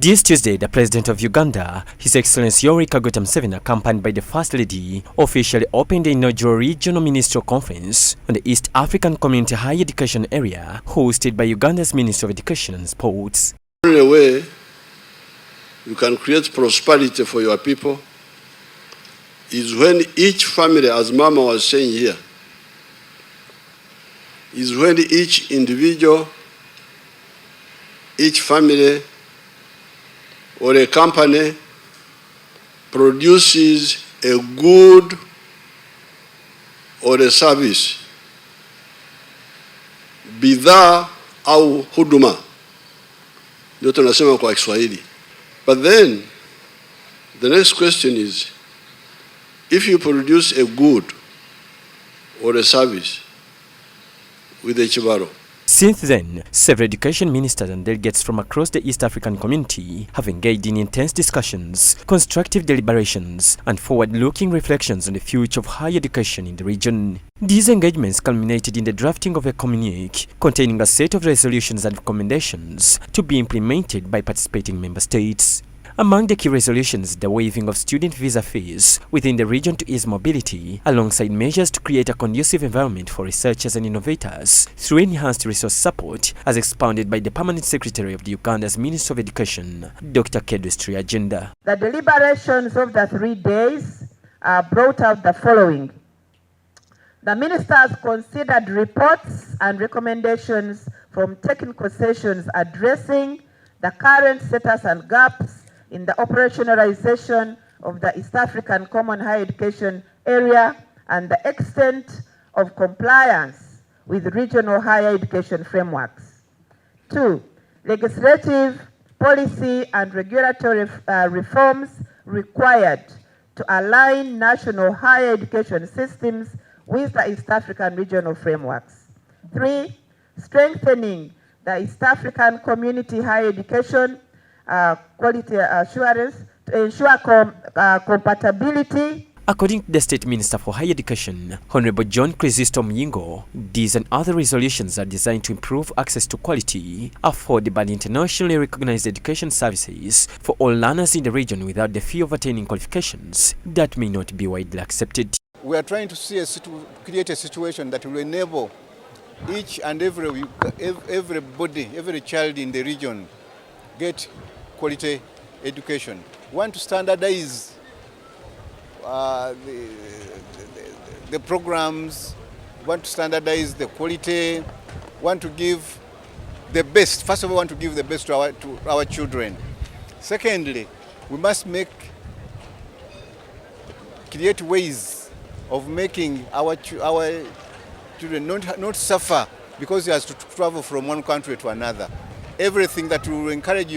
This Tuesday, the President of Uganda, His Excellency Kataaha Museveni, accompanied by the First Lady, officially opened the inaugural Regional Ministerial Conference on the East African Community Higher Education Area, hosted by Uganda's Ministry of Education and Sports. The only way you can create prosperity for your people is when each family, as Mama was saying here, is when each individual, each family, or a company produces a good or a service, bidhaa au huduma, ndio tunasema kwa Kiswahili. But then the next question is, if you produce a good or a service with a chibaro. Since then, several education ministers and delegates from across the East African community have engaged in intense discussions, constructive deliberations, and forward-looking reflections on the future of higher education in the region. These engagements culminated in the drafting of a communique containing a set of resolutions and recommendations to be implemented by participating member states. Among the key resolutions, the waiving of student visa fees within the region to ease mobility, alongside measures to create a conducive environment for researchers and innovators through enhanced resource support, as expounded by the Permanent Secretary of the Uganda's Ministry of Education, Dr. Kedwestri Agenda. The deliberations of the 3 days brought out the following. The ministers considered reports and recommendations from technical sessions addressing the current status and gaps in the operationalization of the East African Common Higher Education Area and the extent of compliance with regional higher education frameworks. 2. Legislative, policy, and regulatory reforms required to align national higher education systems with the East African regional frameworks. 3. Strengthening the East African community higher education quality assurance to ensure compatibility. According to the State Minister for Higher Education, Honorable John Chrysostom Yingo, these and other resolutions are designed to improve access to quality, affordable and internationally recognized education services for all learners in the region without the fear of attaining qualifications that may not be widely accepted. We are trying to create a situation that will enable each and everybody, every child in the region get quality education. We want to standardize the programs, want to standardize the quality, want to give the best. First of all, want to give the best to our children. Secondly, we must create ways of making our children not suffer because they have to travel from one country to another. Everything that will encourage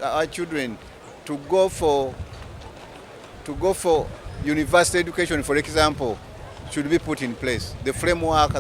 our children to go for university education, for example, should be put in place. The framework,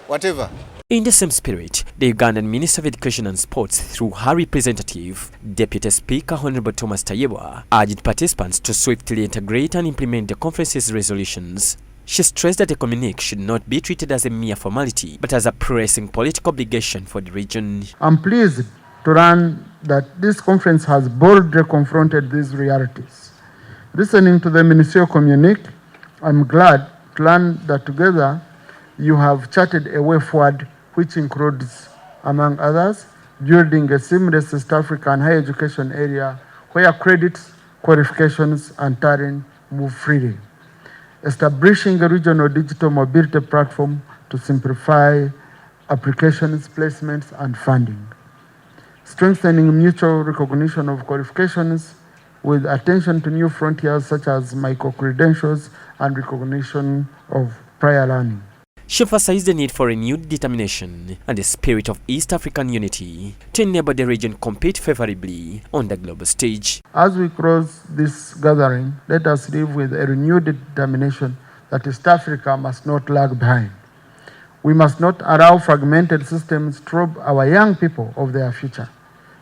whatever. In the same spirit, the Ugandan Minister of Education and Sports, through her representative, Deputy Speaker Honorable Thomas Tayebwa, urged participants to swiftly integrate and implement the conference's resolutions. She stressed that the communique should not be treated as a mere formality, but as a pressing political obligation for the region. I'm pleased to learn that this conference has boldly confronted these realities. Listening to the ministerial communique, I'm glad to learn that together you have charted a way forward which includes, among others, building a seamless East African higher education area where credits, qualifications, and talent move freely. Establishing a regional digital mobility platform to simplify applications, placements, and funding. Strengthening mutual recognition of qualifications with attention to new frontiers such as micro-credentials and recognition of prior learning. She emphasized the need for renewed determination and the spirit of East African unity to enable the region compete favorably on the global stage. As we close this gathering, let us live with a renewed determination that East Africa must not lag behind. We must not allow fragmented systems to rob our young people of their future.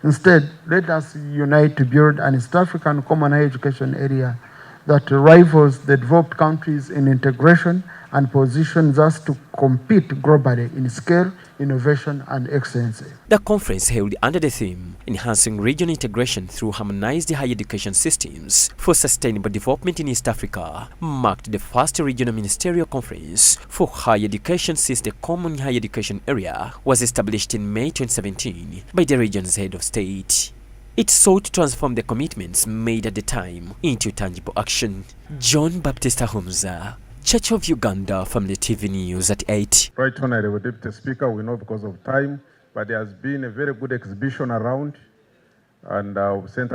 Instead, let us unite to build an East African common higher education area that rivals the developed countries in integration and positions us to compete globally in scale, innovation, and excellency. The conference held under the theme, Enhancing Regional Integration Through Harmonized Higher Education Systems for Sustainable Development in East Africa, marked the first Regional Ministerial Conference for higher education since the Common Higher Education Area was established in May 2017 by the region's head of state. It sought to transform the commitments made at the time into tangible action. John Baptist Ahumza, Church of Uganda, Family TV News at 8. Right Honorable Deputy Speaker, we know because of time, but there has been a very good exhibition around, and centers